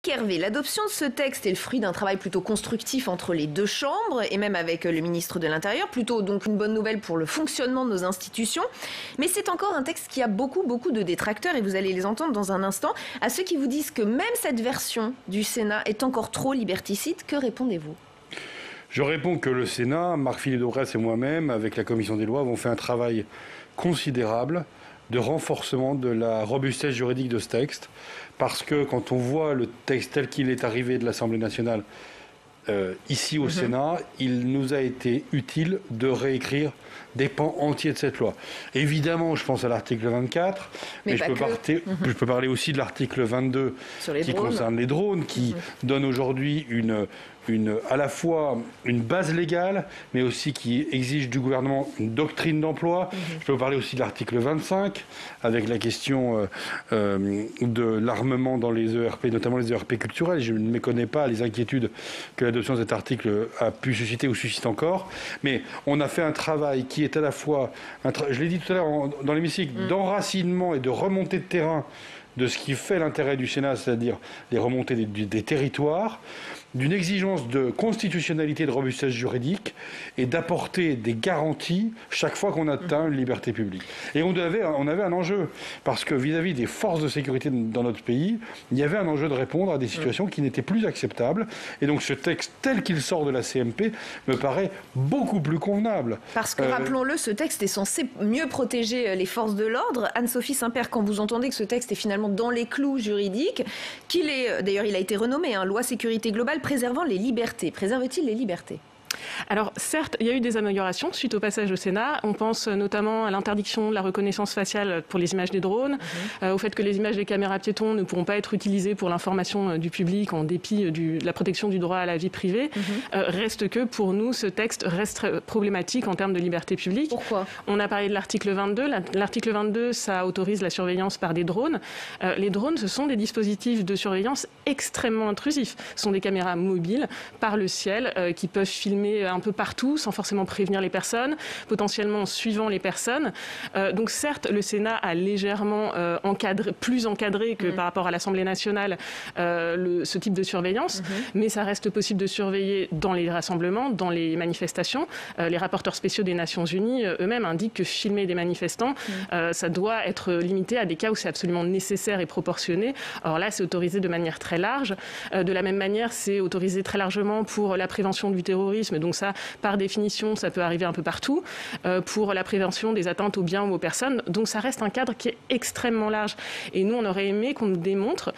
Loïc Hervé, l'adoption de ce texte est le fruit d'un travail plutôt constructif entre les deux chambres et même avec le ministre de l'Intérieur, plutôt donc une bonne nouvelle pour le fonctionnement de nos institutions. Mais c'est encore un texte qui a beaucoup de détracteurs et vous allez les entendre dans un instant. À ceux qui vous disent que même cette version du Sénat est encore trop liberticide, que répondez-vous ? Je réponds que le Sénat, Marc-Philippe Daubresse et moi-même, avec la Commission des lois, avons fait un travail considérable de renforcement de la robustesse juridique de ce texte, parce que quand on voit le texte tel qu'il est arrivé de l'Assemblée nationale ici au Sénat, il nous a été utile de réécrire des pans entiers de cette loi. Évidemment, je pense à l'article 24, mais je peux parler aussi de l'article 22 qui concerne les drones, qui donne aujourd'hui à la fois une base légale, mais aussi qui exige du gouvernement une doctrine d'emploi. Je peux parler aussi de l'article 25, avec la question de l'armement dans les ERP, notamment les ERP culturels. Je ne méconnais pas les inquiétudes que l'adoption de cet article a pu susciter ou suscite encore. Mais on a fait un travail qui est à la fois, je l'ai dit tout à l'heure dans l'hémicycle, d'enracinement et de remontée de terrain de ce qui fait l'intérêt du Sénat, c'est-à-dire les remontées des territoires, d'une exigence de constitutionnalité, de robustesse juridique et d'apporter des garanties chaque fois qu'on atteint une liberté publique. Et on avait un enjeu, parce que vis-à-vis des forces de sécurité dans notre pays, il y avait un enjeu de répondre à des situations qui n'étaient plus acceptables. Et donc ce texte, tel qu'il sort de la CMP, me paraît beaucoup plus convenable. Parce que, rappelons-le, ce texte est censé mieux protéger les forces de l'ordre. Anne-Sophie Saint-Père, quand vous entendez que ce texte est finalement dans les clous juridiques, d'ailleurs il a été renommé, loi sécurité globale, préservant les libertés. Préserve-t-il les libertés ? Alors certes, il y a eu des améliorations suite au passage au Sénat. On pense notamment à l'interdiction de la reconnaissance faciale pour les images des drones, au fait que les images des caméras piétons ne pourront pas être utilisées pour l'information du public en dépit de la protection du droit à la vie privée. Reste que pour nous, ce texte reste problématique en termes de liberté publique. Pourquoi ? On a parlé de l'article 22. L'article 22, ça autorise la surveillance par des drones. Les drones, ce sont des dispositifs de surveillance extrêmement intrusifs. Ce sont des caméras mobiles par le ciel qui peuvent filmer un peu partout sans forcément prévenir les personnes, potentiellement en suivant les personnes. Donc certes, le Sénat a légèrement plus encadré que par rapport à l'Assemblée nationale ce type de surveillance, mais ça reste possible de surveiller dans les rassemblements, dans les manifestations. Les rapporteurs spéciaux des Nations Unies eux-mêmes indiquent que filmer des manifestants, ça doit être limité à des cas où c'est absolument nécessaire et proportionné. Or là, c'est autorisé de manière très large. De la même manière, c'est autorisé très largement pour la prévention du terrorisme. Donc ça, par définition, ça peut arriver un peu partout, pour la prévention des atteintes aux biens ou aux personnes. Donc ça reste un cadre qui est extrêmement large. Et nous, on aurait aimé qu'on nous démontre,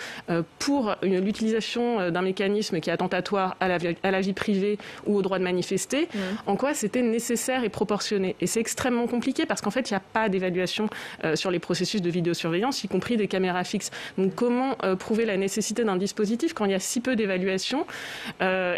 pour l'utilisation d'un mécanisme qui est attentatoire à la vie privée ou au droit de manifester, en quoi c'était nécessaire et proportionné. Et c'est extrêmement compliqué parce qu'en fait, il n'y a pas d'évaluation sur les processus de vidéosurveillance, y compris des caméras fixes. Donc comment prouver la nécessité d'un dispositif quand il y a si peu d'évaluation à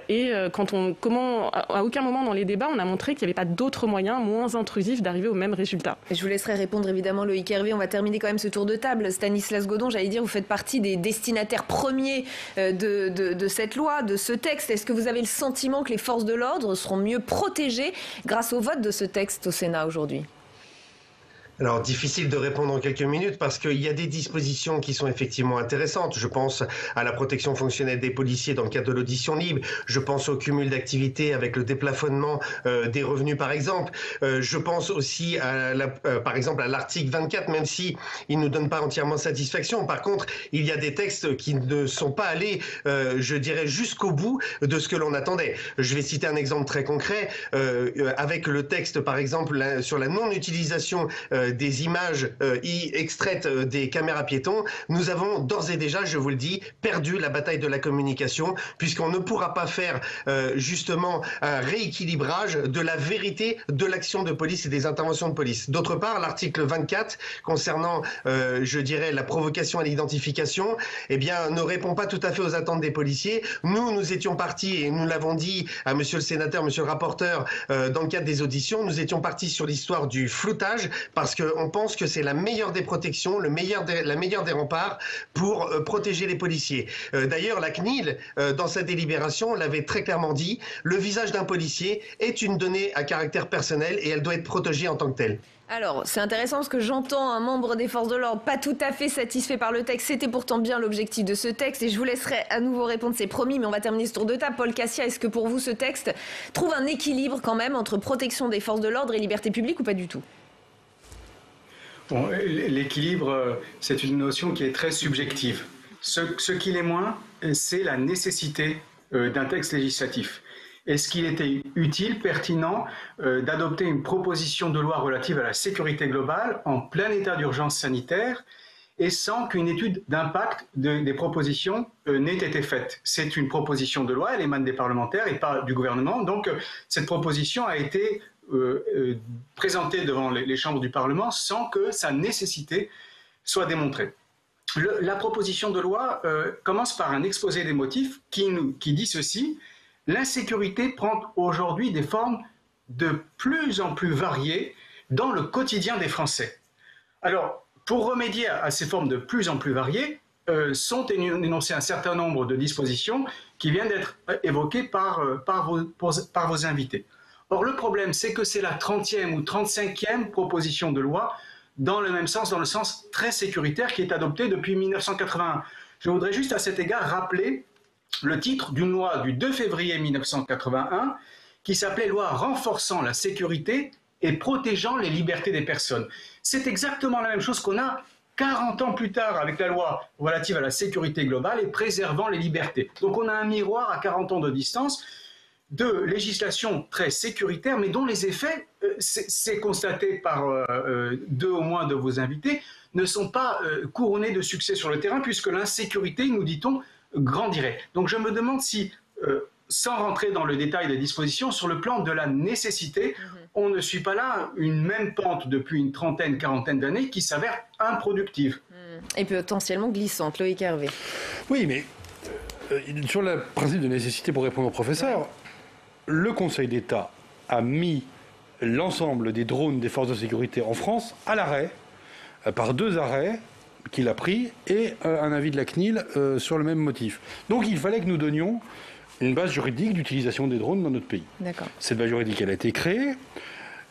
aucun moment dans les débats, on a montré qu'il n'y avait pas d'autres moyens moins intrusifs d'arriver au même résultat. Et je vous laisserai répondre évidemment Loïc Hervé. On va terminer quand même ce tour de table. Stanislas Godon, j'allais dire, vous faites partie des destinataires premiers de cette loi, de ce texte. Est-ce que vous avez le sentiment que les forces de l'ordre seront mieux protégées grâce au vote de ce texte au Sénat aujourd'hui ? Alors, difficile de répondre en quelques minutes parce qu'il y a des dispositions qui sont effectivement intéressantes. Je pense à la protection fonctionnelle des policiers dans le cadre de l'audition libre. Je pense au cumul d'activités avec le déplafonnement des revenus, par exemple. Je pense aussi, par exemple, à l'article 24, même si il ne nous donne pas entièrement satisfaction. Par contre, il y a des textes qui ne sont pas allés, je dirais, jusqu'au bout de ce que l'on attendait. Je vais citer un exemple très concret. Avec le texte, par exemple, sur la non-utilisation des images extraites des caméras piétons, nous avons d'ores et déjà, je vous le dis, perdu la bataille de la communication, puisqu'on ne pourra pas faire justement un rééquilibrage de la vérité de l'action de police et des interventions de police. D'autre part, l'article 24, concernant, je dirais, la provocation à l'identification, eh bien, ne répond pas tout à fait aux attentes des policiers. Nous étions partis, et nous l'avons dit à monsieur le sénateur, monsieur le rapporteur, dans le cadre des auditions, nous étions partis sur l'histoire du floutage, parce qu'on pense que c'est la meilleure des protections, la meilleure des remparts pour protéger les policiers. D'ailleurs, la CNIL, dans sa délibération, l'avait très clairement dit, le visage d'un policier est une donnée à caractère personnel et elle doit être protégée en tant que telle. Alors, c'est intéressant parce que j'entends un membre des forces de l'ordre pas tout à fait satisfait par le texte. C'était pourtant bien l'objectif de ce texte et je vous laisserai à nouveau répondre, c'est promis, mais on va terminer ce tour de table. Paul Cassia, est-ce que pour vous ce texte trouve un équilibre quand même entre protection des forces de l'ordre et liberté publique ou pas du tout ? Bon, l'équilibre, c'est une notion qui est très subjective. Ce qu'il est moins, c'est la nécessité d'un texte législatif. Est-ce qu'il était utile, pertinent, d'adopter une proposition de loi relative à la sécurité globale en plein état d'urgence sanitaire et sans qu'une étude d'impact des propositions n'ait été faite? C'est une proposition de loi, elle émane des parlementaires et pas du gouvernement. Donc cette proposition a été présentée devant les chambres du Parlement sans que sa nécessité soit démontrée. La proposition de loi commence par un exposé des motifs qui dit ceci: l'insécurité prend aujourd'hui des formes de plus en plus variées dans le quotidien des Français. Alors, pour remédier à ces formes de plus en plus variées, sont énoncées un certain nombre de dispositions qui viennent d'être évoquées par vos invités. Or, le problème, c'est que c'est la 30e ou 35e proposition de loi dans le même sens, dans le sens très sécuritaire, qui est adoptée depuis 1981. Je voudrais juste à cet égard rappeler le titre d'une loi du 2 février 1981 qui s'appelait « Loi renforçant la sécurité et protégeant les libertés des personnes ». C'est exactement la même chose qu'on a 40 ans plus tard avec la loi relative à la sécurité globale et préservant les libertés. Donc on a un miroir à 40 ans de distance de législation très sécuritaire, mais dont les effets, c'est constaté par deux au moins de vos invités, ne sont pas couronnés de succès sur le terrain, puisque l'insécurité, nous dit-on, grandirait. Donc je me demande si, sans rentrer dans le détail des dispositions, sur le plan de la nécessité, on ne suit pas là une même pente depuis une trentaine, quarantaine d'années qui s'avère improductive. Et potentiellement glissante. Loïc Hervé. Oui, mais sur le principe de nécessité, pour répondre au professeur, le Conseil d'État a mis l'ensemble des drones des forces de sécurité en France à l'arrêt, par 2 arrêts qu'il a pris et un avis de la CNIL sur le même motif. Donc il fallait que nous donnions une base juridique d'utilisation des drones dans notre pays. D'accord. Cette base juridique, elle a été créée.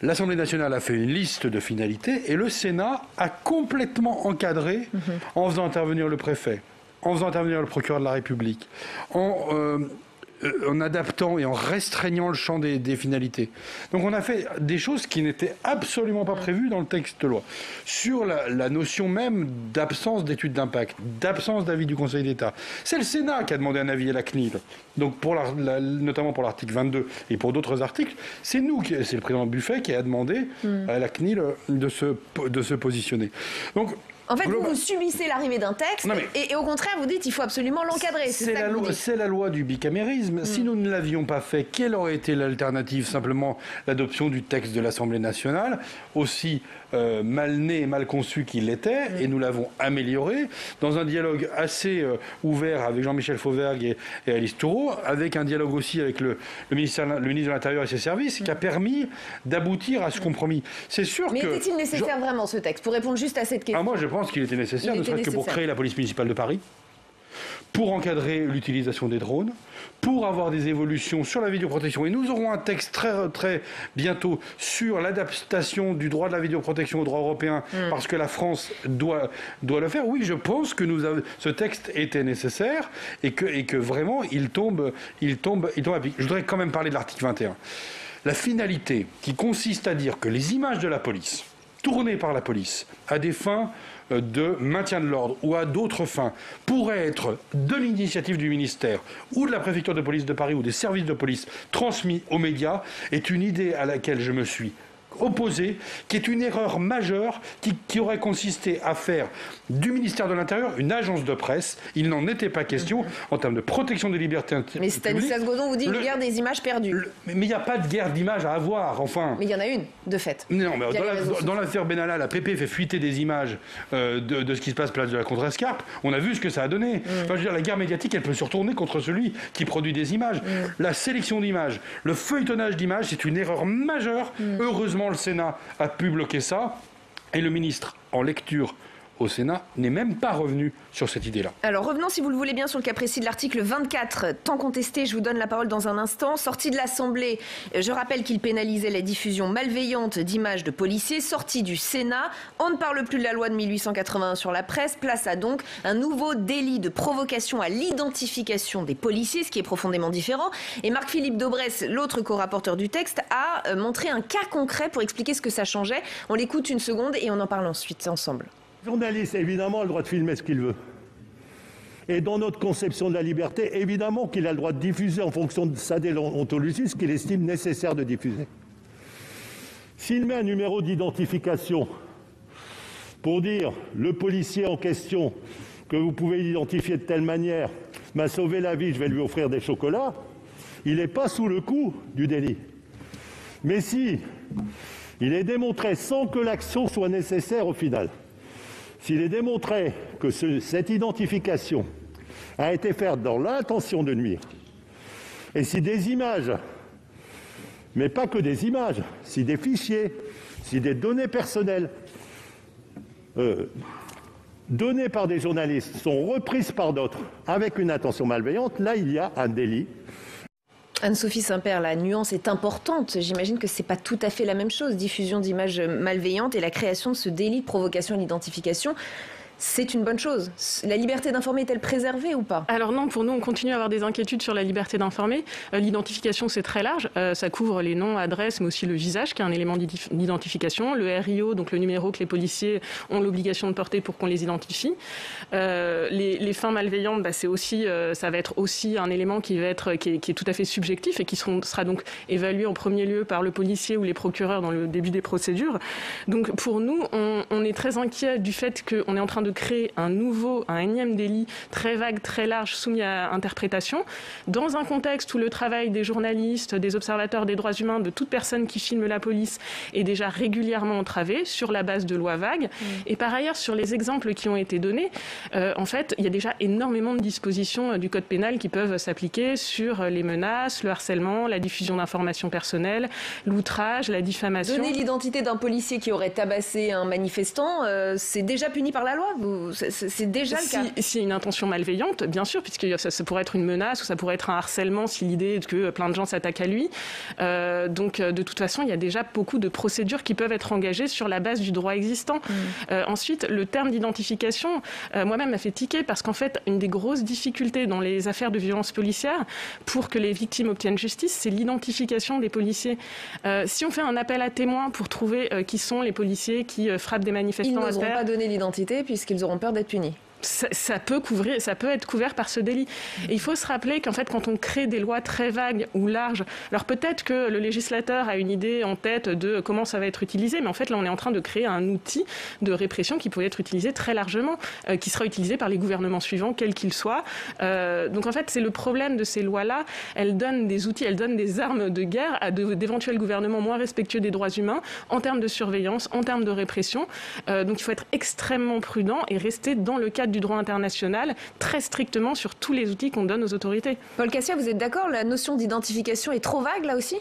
L'Assemblée nationale a fait une liste de finalités et le Sénat a complètement encadré en faisant intervenir le préfet, en faisant intervenir le procureur de la République, en adaptant et en restreignant le champ des finalités. Donc on a fait des choses qui n'étaient absolument pas prévues dans le texte de loi. Sur la notion même d'absence d'études d'impact, d'absence d'avis du Conseil d'État. C'est le Sénat qui a demandé un avis à la CNIL. Donc notamment pour l'article 22 et pour d'autres articles, c'est le président Buffet qui a demandé à la CNIL de se positionner. Donc, en fait, vous subissez l'arrivée d'un texte et au contraire, vous dites qu'il faut absolument l'encadrer. C'est la loi du bicamérisme. Si nous ne l'avions pas fait, quelle aurait été l'alternative? Simplement l'adoption du texte de l'Assemblée nationale, aussi mal né et mal conçu qu'il l'était, et nous l'avons amélioré dans un dialogue assez ouvert avec Jean-Michel Fauvergue et Alice Toureau, avec un dialogue aussi avec le ministre de l'Intérieur et ses services, qui a permis d'aboutir à ce compromis. C'est sûr Mais était-il nécessaire vraiment ce texte? Pour répondre juste à cette question. Moi, je pense qu'il était nécessaire, ne serait-ce que pour créer la police municipale de Paris, pour encadrer l'utilisation des drones, pour avoir des évolutions sur la vidéoprotection. Et nous aurons un texte très, très bientôt sur l'adaptation du droit de la vidéoprotection au droit européen, parce que la France doit le faire. Oui, je pense que ce texte était nécessaire et que vraiment, il tombe à pic. Je voudrais quand même parler de l'article 21. La finalité qui consiste à dire que les images de la police, tournées par la police, à des fins de maintien de l'ordre ou à d'autres fins, pourraient être de l'initiative du ministère ou de la préfecture de police de Paris ou des services de police transmis aux médias, est une idée à laquelle je me suis opposé, qui est une erreur majeure qui aurait consisté à faire du ministère de l'Intérieur une agence de presse. Il n'en était pas question en termes de protection des libertés publiques. Mais Stanislas Godon vous dit une guerre des images perdues. Mais il n'y a pas de guerre d'images à avoir, enfin. Mais il y en a une, de fait. Non, mais dans l'affaire Benalla, la PP fait fuiter des images de ce qui se passe place de la Contrescarpe. On a vu ce que ça a donné. Enfin, je veux dire, la guerre médiatique, elle peut se retourner contre celui qui produit des images. La sélection d'images, le feuilletonnage d'images, c'est une erreur majeure. Heureusement, le Sénat a pu bloquer ça. Et le ministre, en lecture au Sénat, n'est même pas revenu sur cette idée-là. Alors revenons, si vous le voulez bien, sur le cas précis de l'article 24, tant contesté. Je vous donne la parole dans un instant. Sorti de l'Assemblée, je rappelle qu'il pénalisait la diffusion malveillante d'images de policiers. Sorti du Sénat, on ne parle plus de la loi de 1881 sur la presse. Place à donc un nouveau délit de provocation à l'identification des policiers, ce qui est profondément différent. Et Marc-Philippe Daubresse, l'autre co-rapporteur du texte, a montré un cas concret pour expliquer ce que ça changeait. On l'écoute une seconde et on en parle ensuite ensemble. Le journaliste, évidemment, a le droit de filmer ce qu'il veut. Et dans notre conception de la liberté, évidemment qu'il a le droit de diffuser en fonction de sa déontologie ce qu'il estime nécessaire de diffuser. S'il met un numéro d'identification pour dire le policier en question, que vous pouvez l'identifier de telle manière, m'a sauvé la vie, je vais lui offrir des chocolats, il n'est pas sous le coup du délit. Mais si il est démontré sans que l'action soit nécessaire au final, s'il est démontré que cette identification a été faite dans l'intention de nuire, et si des images, mais pas que des images, si des fichiers, si des données personnelles données par des journalistes sont reprises par d'autres avec une intention malveillante, là il y a un délit. Anne-Sophie Saint-Père, la nuance est importante. J'imagine que ce n'est pas tout à fait la même chose. Diffusion d'images malveillantes et la création de ce délit de provocation à l'identification. C'est une bonne chose. La liberté d'informer est-elle préservée ou pas? Alors non, pour nous, on continue à avoir des inquiétudes sur la liberté d'informer. L'identification, c'est très large. Ça couvre les noms, adresses, mais aussi le visage, qui est un élément d'identification. Le RIO, donc le numéro que les policiers ont l'obligation de porter pour qu'on les identifie. Les fins malveillantes, c'est aussi, ça va être aussi un élément qui est tout à fait subjectif et qui sera donc évalué en premier lieu par le policier ou les procureurs dans le début des procédures. Donc pour nous, on est très inquiet du fait qu'on est en train de créer un énième délit très vague, très large, soumis à interprétation, dans un contexte où le travail des journalistes, des observateurs des droits humains, de toute personne qui filme la police est déjà régulièrement entravé sur la base de lois vagues. Et par ailleurs, sur les exemples qui ont été donnés, en fait, il y a déjà énormément de dispositions du Code pénal qui peuvent s'appliquer sur les menaces, le harcèlement, la diffusion d'informations personnelles, l'outrage, la diffamation. Donner l'identité d'un policier qui aurait tabassé un manifestant, c'est déjà puni par la loi? C'est déjà le cas. S'il y a une intention malveillante, bien sûr, puisque ça pourrait être une menace ou ça pourrait être un harcèlement si l'idée est que plein de gens s'attaquent à lui. Donc, de toute façon, il y a déjà beaucoup de procédures qui peuvent être engagées sur la base du droit existant. Ensuite, le terme d'identification, moi-même, m'a fait tiquer parce qu'en fait, une des grosses difficultés dans les affaires de violence policière pour que les victimes obtiennent justice, c'est l'identification des policiers. Si on fait un appel à témoins pour trouver qui sont les policiers qui frappent des manifestants à terre... Ils n'oseront pas donner l'identité puisqu'ils auront peur d'être punis. Ça peut être couvert par ce délit. Et il faut se rappeler qu'en fait, quand on crée des lois très vagues ou larges, alors peut-être que le législateur a une idée en tête de comment ça va être utilisé, mais en fait, là, on est en train de créer un outil de répression qui pourrait être utilisé très largement, qui sera utilisé par les gouvernements suivants, quels qu'ils soient. Donc en fait, c'est le problème de ces lois-là. Elles donnent des outils, elles donnent des armes de guerre à d'éventuels gouvernements moins respectueux des droits humains en termes de surveillance, en termes de répression. Donc il faut être extrêmement prudent et rester dans le cadre du droit international, très strictement sur tous les outils qu'on donne aux autorités. Paul Cassia, vous êtes d'accord? La notion d'identification est trop vague, là aussi?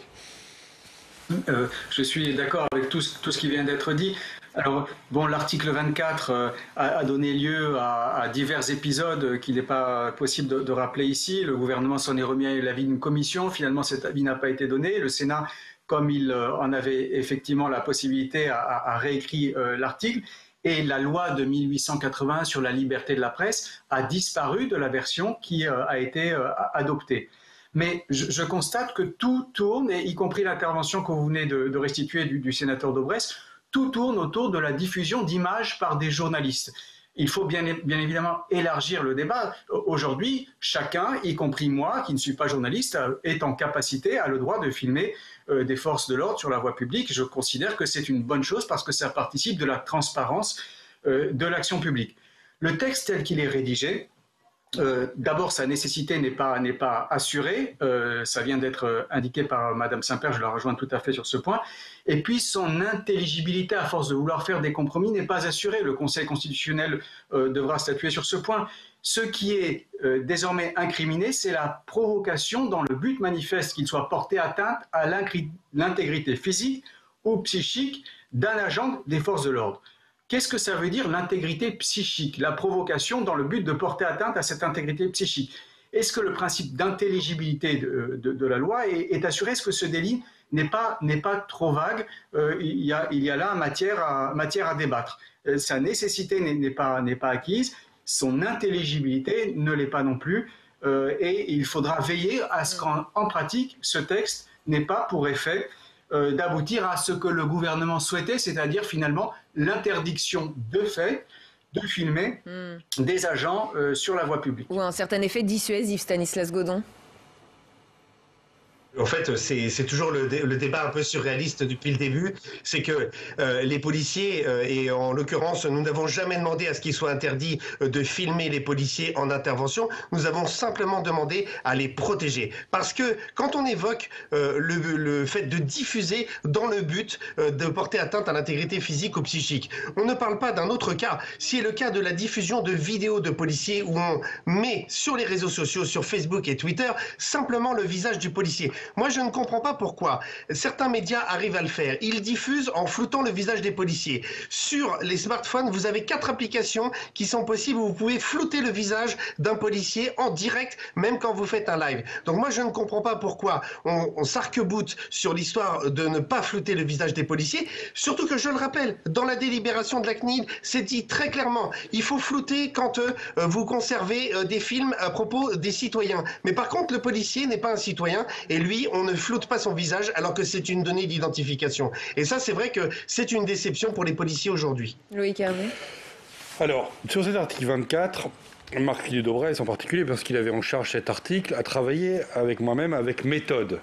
Je suis d'accord avec tout ce qui vient d'être dit. Alors, bon, l'article 24 a donné lieu à divers épisodes qu'il n'est pas possible de rappeler ici. Le gouvernement s'en est remis à l'avis d'une commission. Finalement, cet avis n'a pas été donné. Le Sénat, comme il en avait effectivement la possibilité, a réécrit l'article. Et la loi de 1881 sur la liberté de la presse a disparu de la version qui a été adoptée. Mais je constate que tout tourne, et y compris l'intervention que vous venez de restituer du sénateur Daubresse, tout tourne autour de la diffusion d'images par des journalistes. Il faut bien évidemment élargir le débat. Aujourd'hui, chacun, y compris moi, qui ne suis pas journaliste, est en capacité, a le droit de filmer des forces de l'ordre sur la voie publique. Je considère que c'est une bonne chose parce que ça participe de la transparence de l'action publique. Le texte tel qu'il est rédigé, d'abord, sa nécessité n'est pas assurée. Ça vient d'être indiqué par Madame Saint-Père, je la rejoins tout à fait sur ce point. Et puis, son intelligibilité, à force de vouloir faire des compromis, n'est pas assurée. Le Conseil constitutionnel devra statuer sur ce point. Ce qui est désormais incriminé, c'est la provocation dans le but manifeste qu'il soit porté atteinte à l'intégrité physique ou psychique d'un agent des forces de l'ordre. Qu'est-ce que ça veut dire l'intégrité psychique, la provocation dans le but de porter atteinte à cette intégrité psychique? Est-ce que le principe d'intelligibilité de la loi est assuré? Est-ce que ce délit n'est pas trop vague? Il y a là matière à débattre. Sa nécessité n'est pas acquise, son intelligibilité ne l'est pas non plus, et il faudra veiller à ce qu'en pratique, ce texte n'ait pas pour effet d'aboutir à ce que le gouvernement souhaitait, c'est-à-dire finalement l'interdiction de fait de filmer des agents sur la voie publique. Ou un certain effet dissuasif, Stanislas Godon. En fait, c'est toujours le débat un peu surréaliste depuis le début, c'est que les policiers, et en l'occurrence, nous n'avons jamais demandé à ce qu'il soit interdit de filmer les policiers en intervention, nous avons simplement demandé à les protéger. Parce que quand on évoque le fait de diffuser dans le but de porter atteinte à l'intégrité physique ou psychique, on ne parle pas d'un autre cas. C'est le cas de la diffusion de vidéos de policiers où on met sur les réseaux sociaux, sur Facebook et Twitter, simplement le visage du policier. Moi, je ne comprends pas pourquoi certains médias arrivent à le faire. Ils diffusent en floutant le visage des policiers. Sur les smartphones, vous avez 4 applications qui sont possibles où vous pouvez flouter le visage d'un policier en direct, même quand vous faites un live. Donc moi, je ne comprends pas pourquoi on s'arc-boute sur l'histoire de ne pas flouter le visage des policiers. Surtout que, je le rappelle, dans la délibération de la CNIL, c'est dit très clairement, il faut flouter quand vous conservez des films à propos des citoyens. Mais par contre, le policier n'est pas un citoyen et lui, on ne floute pas son visage alors que c'est une donnée d'identification. Et ça, c'est vrai que c'est une déception pour les policiers aujourd'hui. Loïc Hervé. Alors, sur cet article 24, Marc-Philippe Daubresse en particulier, parce qu'il avait en charge cet article, a travaillé avec moi-même avec méthode.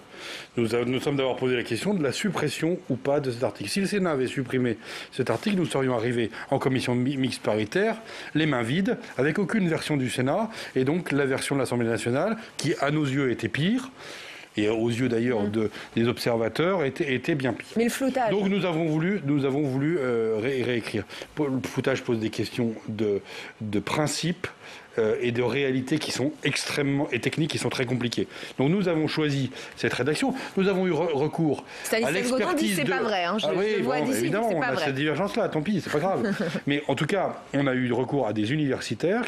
Nous sommes d'abord posé la question de la suppression ou pas de cet article. Si le Sénat avait supprimé cet article, nous serions arrivés en commission mixte paritaire, les mains vides, avec aucune version du Sénat, et donc la version de l'Assemblée nationale, qui à nos yeux était pire, et aux yeux d'ailleurs des observateurs, était bien pire. Mais le floutage. Donc nous avons voulu réécrire. Le floutage pose des questions de principe et de réalité qui sont extrêmement et techniques qui sont très compliquées. Donc nous avons choisi cette rédaction. Nous avons eu recours à l'expertise. C'est pas vrai. Hein, je vois d'ici. Évidemment, on a cette divergence-là. Tant pis, c'est pas grave. Mais en tout cas, on a eu recours à des universitaires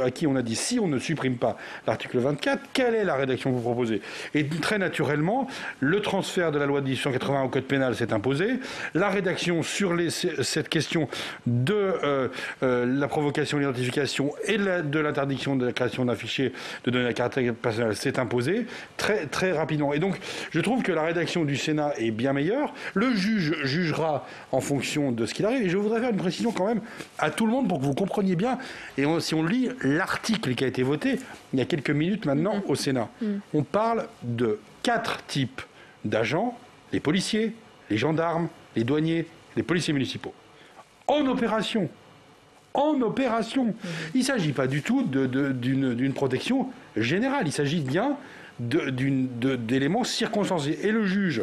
à qui on a dit si on ne supprime pas l'article 24, quelle est la rédaction que vous proposez? Et très naturellement, le transfert de la loi de 1880 au code pénal s'est imposé. La rédaction sur cette question de la provocation, l'identification et de l'interdiction de la création d'un fichier de données à caractère personnel s'est imposée très, très rapidement. Et donc, je trouve que la rédaction du Sénat est bien meilleure. Le juge jugera en fonction de ce qu'il arrive. Et je voudrais faire une précision quand même à tout le monde pour que vous compreniez bien. Et si on lit l'article qui a été voté il y a quelques minutes maintenant au Sénat, on parle de 4 types d'agents, les policiers, les gendarmes, les douaniers, les policiers municipaux. En opération. Il ne s'agit pas du tout d'une protection générale. Il s'agit bien d'éléments circonstanciés. Et le juge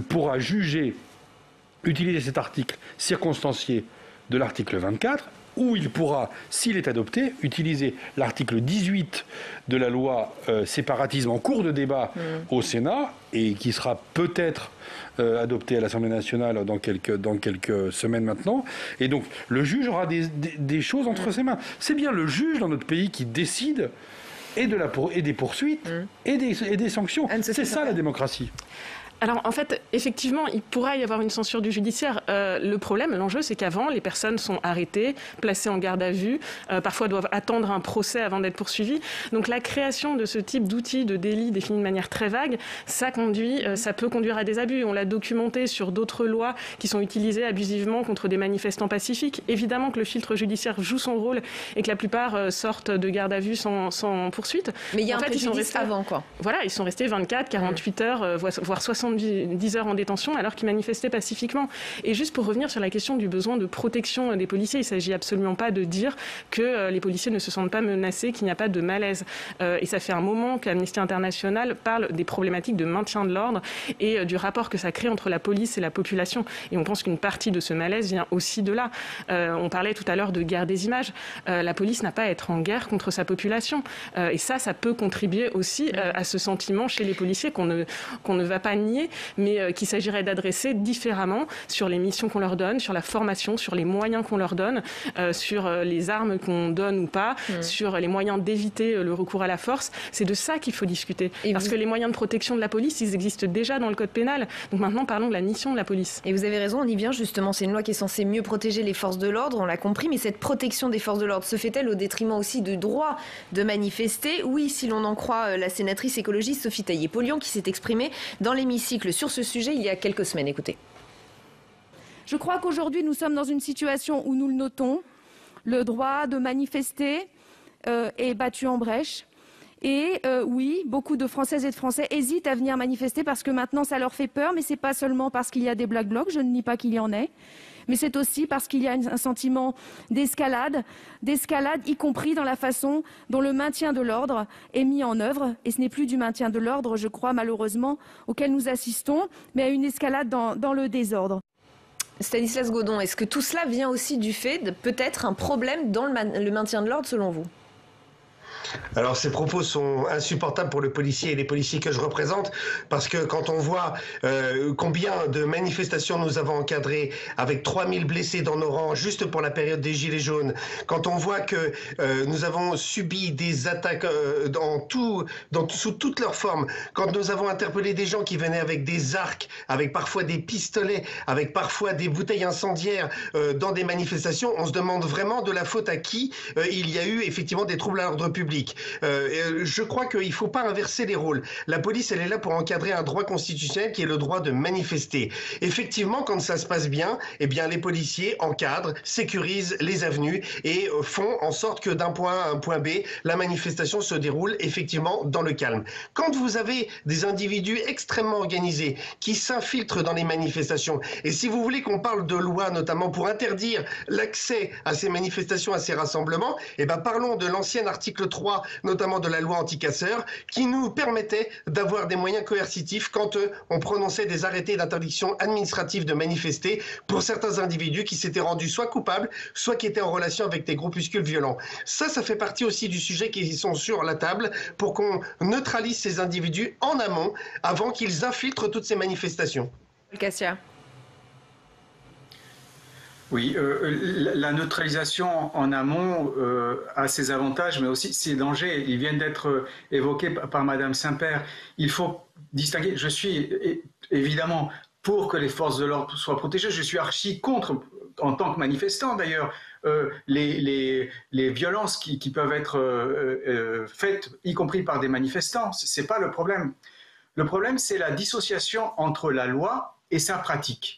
pourra utiliser cet article circonstancié de l'article 24, ou il pourra, s'il est adopté, utiliser l'article 18 de la loi séparatisme en cours de débat au Sénat, et qui sera peut-être adopté à l'Assemblée nationale dans quelques semaines maintenant. Et donc, le juge aura des choses entre ses mains. C'est bien le juge dans notre pays qui décide et des poursuites et des sanctions. C'est ça la démocratie. Alors, en fait, effectivement, il pourra y avoir une censure du judiciaire. Le problème, l'enjeu, c'est qu'avant, les personnes sont arrêtées, placées en garde à vue, parfois doivent attendre un procès avant d'être poursuivies. Donc, la création de ce type d'outils de délit définis de manière très vague, ça peut conduire à des abus. On l'a documenté sur d'autres lois qui sont utilisées abusivement contre des manifestants pacifiques. Évidemment que le filtre judiciaire joue son rôle et que la plupart sortent de garde à vue sans poursuite. Mais il y a un préjudice avant, quoi. Voilà, ils sont restés 24, 48 heures, voire 70 heures en détention alors qu'ils manifestaient pacifiquement. Et juste pour revenir sur la question du besoin de protection des policiers, il ne s'agit absolument pas de dire que les policiers ne se sentent pas menacés, qu'il n'y a pas de malaise. Et ça fait un moment qu'Amnesty International parle des problématiques de maintien de l'ordre et du rapport que ça crée entre la police et la population. Et on pense qu'une partie de ce malaise vient aussi de là. On parlait tout à l'heure de guerre des images. La police n'a pas à être en guerre contre sa population. Et ça peut contribuer aussi à ce sentiment chez les policiers qu'on ne va pas nier, policiers, mais qu'il s'agirait d'adresser différemment sur les missions qu'on leur donne, sur la formation, sur les moyens qu'on leur donne, sur les armes qu'on donne ou pas, sur les moyens d'éviter le recours à la force. C'est de ça qu'il faut discuter. Parce que les moyens de protection de la police, ils existent déjà dans le code pénal. Donc maintenant, parlons de la mission de la police. Et vous avez raison, on y vient justement. C'est une loi qui est censée mieux protéger les forces de l'ordre, on l'a compris, mais cette protection des forces de l'ordre se fait-elle au détriment aussi du droit de manifester? Oui, si l'on en croit la sénatrice écologiste Sophie Taillé-Polian qui s'est exprimée dans l'hémicycle sur ce sujet il y a quelques semaines. Écoutez. Je crois qu'aujourd'hui, nous sommes dans une situation où nous le notons. Le droit de manifester est battu en brèche. Et oui, beaucoup de Françaises et de Français hésitent à venir manifester parce que maintenant, ça leur fait peur. Mais ce n'est pas seulement parce qu'il y a des Black Blocs, je ne nie pas qu'il y en ait. Mais c'est aussi parce qu'il y a un sentiment d'escalade, y compris dans la façon dont le maintien de l'ordre est mis en œuvre. Et ce n'est plus du maintien de l'ordre, je crois, malheureusement, auquel nous assistons, mais à une escalade dans le désordre. Stanislas Godon, est-ce que tout cela vient aussi du fait de peut-être un problème dans le maintien de l'ordre selon vous ? Alors ces propos sont insupportables pour le policier et les policiers que je représente parce que quand on voit combien de manifestations nous avons encadrées avec 3000 blessés dans nos rangs juste pour la période des Gilets jaunes, quand on voit que nous avons subi des attaques sous toutes leurs formes, quand nous avons interpellé des gens qui venaient avec des arcs, avec parfois des pistolets, avec parfois des bouteilles incendiaires dans des manifestations, on se demande vraiment de la faute à qui il y a eu effectivement des troubles à l'ordre public. Je crois qu'il ne faut pas inverser les rôles. La police, elle est là pour encadrer un droit constitutionnel qui est le droit de manifester. Effectivement, quand ça se passe bien, eh bien les policiers encadrent, sécurisent les avenues et font en sorte que d'un point A à un point B, la manifestation se déroule effectivement dans le calme. Quand vous avez des individus extrêmement organisés qui s'infiltrent dans les manifestations, et si vous voulez qu'on parle de loi notamment pour interdire l'accès à ces manifestations, à ces rassemblements, eh bien parlons de l'ancien article 3, notamment de la loi anti-casseurs, qui nous permettait d'avoir des moyens coercitifs quand on prononçait des arrêtés d'interdiction administrative de manifester pour certains individus qui s'étaient rendus soit coupables, soit qui étaient en relation avec des groupuscules violents. Ça fait partie aussi du sujet qui sont sur la table pour qu'on neutralise ces individus en amont avant qu'ils infiltrent toutes ces manifestations. Cassia. Oui, la neutralisation en amont a ses avantages, mais aussi ses dangers. Ils viennent d'être évoqués par Madame Saint-Père. Il faut distinguer. Je suis évidemment pour que les forces de l'ordre soient protégées. Je suis archi contre, en tant que manifestant d'ailleurs, les violences qui peuvent être faites, y compris par des manifestants. C'est pas le problème. Le problème, c'est la dissociation entre la loi et sa pratique.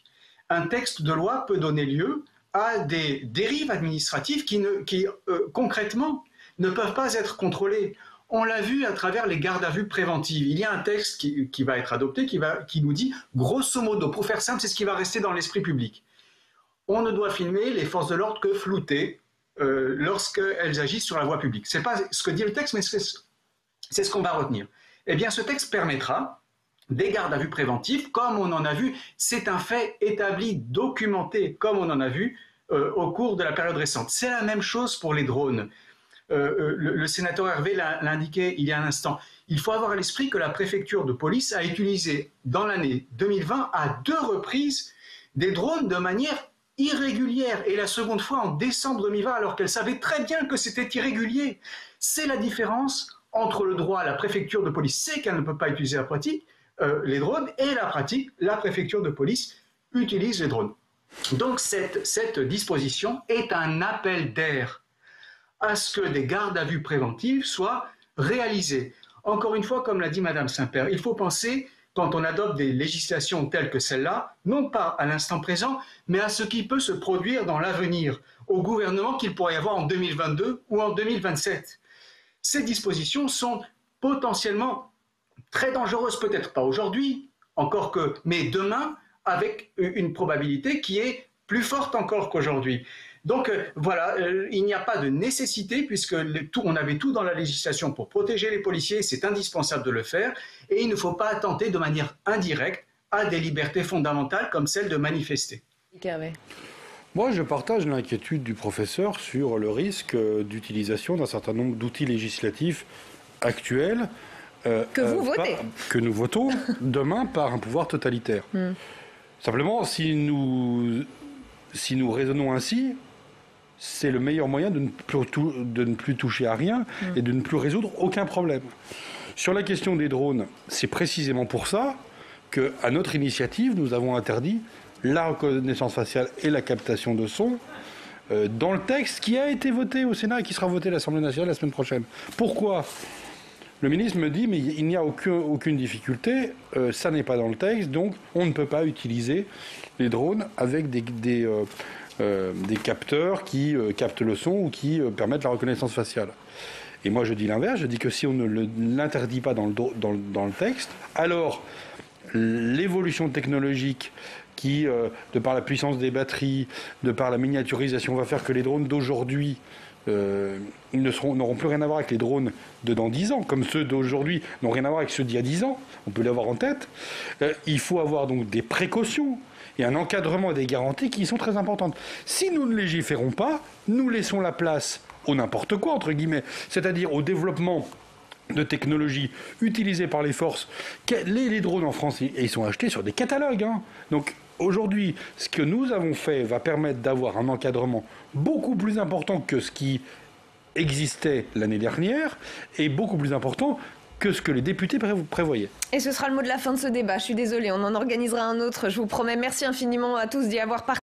Un texte de loi peut donner lieu à des dérives administratives qui concrètement, ne peuvent pas être contrôlées. On l'a vu à travers les gardes à vue préventives. Il y a un texte qui va être adopté qui nous dit, grosso modo, pour faire simple, c'est ce qui va rester dans l'esprit public. On ne doit filmer les forces de l'ordre que floutées lorsqu'elles agissent sur la voie publique. Ce n'est pas ce que dit le texte, mais c'est ce qu'on va retenir. Eh bien, ce texte permettra des gardes à vue préventifs, comme on en a vu, c'est un fait établi, documenté, comme on en a vu au cours de la période récente. C'est la même chose pour les drones. Le sénateur Hervé l'indiquait il y a un instant. Il faut avoir à l'esprit que la préfecture de police a utilisé dans l'année 2020 à 2 reprises des drones de manière irrégulière, et la seconde fois en décembre 2020, alors qu'elle savait très bien que c'était irrégulier. C'est la différence entre le droit à la préfecture de police, c'est qu'elle ne peut pas utiliser la pratique, les drones, et la pratique, la préfecture de police utilise les drones. Donc cette disposition est un appel d'air à ce que des gardes à vue préventives soient réalisés. Encore une fois, comme l'a dit Madame Saint-Père, il faut penser, quand on adopte des législations telles que celle-là, non pas à l'instant présent, mais à ce qui peut se produire dans l'avenir, au gouvernement qu'il pourrait y avoir en 2022 ou en 2027. Ces dispositions sont potentiellement très dangereuses, peut-être pas aujourd'hui, encore que, mais demain, avec une probabilité qui est plus forte encore qu'aujourd'hui. Donc voilà, il n'y a pas de nécessité, puisque on avait tout dans la législation pour protéger les policiers, c'est indispensable de le faire, et il ne faut pas attenter de manière indirecte à des libertés fondamentales comme celle de manifester. Moi, je partage l'inquiétude du professeur sur le risque d'utilisation d'un certain nombre d'outils législatifs actuels que vous votez. Que nous votons demain par un pouvoir totalitaire. Simplement, si nous raisonnons ainsi, c'est le meilleur moyen de ne plus toucher à rien et de ne plus résoudre aucun problème. Sur la question des drones, c'est précisément pour ça qu'à notre initiative, nous avons interdit la reconnaissance faciale et la captation de son dans le texte qui a été voté au Sénat et qui sera voté à l'Assemblée nationale la semaine prochaine. Pourquoi ? Le ministre me dit, mais il n'y a aucune difficulté, ça n'est pas dans le texte, donc on ne peut pas utiliser les drones avec des capteurs qui captent le son ou qui permettent la reconnaissance faciale. Et moi je dis l'inverse, je dis que si on ne l'interdit pas dans le texte, alors l'évolution technologique qui, de par la puissance des batteries, de par la miniaturisation, va faire que les drones d'aujourd'hui n'auront plus rien à voir avec les drones de dans 10 ans, comme ceux d'aujourd'hui n'ont rien à voir avec ceux d'il y a 10 ans, on peut l'avoir en tête. Il faut avoir donc des précautions et un encadrement et des garanties qui sont très importantes. Si nous ne légiférons pas, nous laissons la place au n'importe quoi, entre guillemets, c'est-à-dire au développement de technologies utilisées par les forces. Les drones en France, ils sont achetés sur des catalogues. Donc aujourd'hui, ce que nous avons fait va permettre d'avoir un encadrement beaucoup plus important que ce qui existait l'année dernière et beaucoup plus important que ce que les députés prévoyaient. Et ce sera le mot de la fin de ce débat. Je suis désolée, on en organisera un autre, je vous promets. Merci infiniment à tous d'y avoir participé.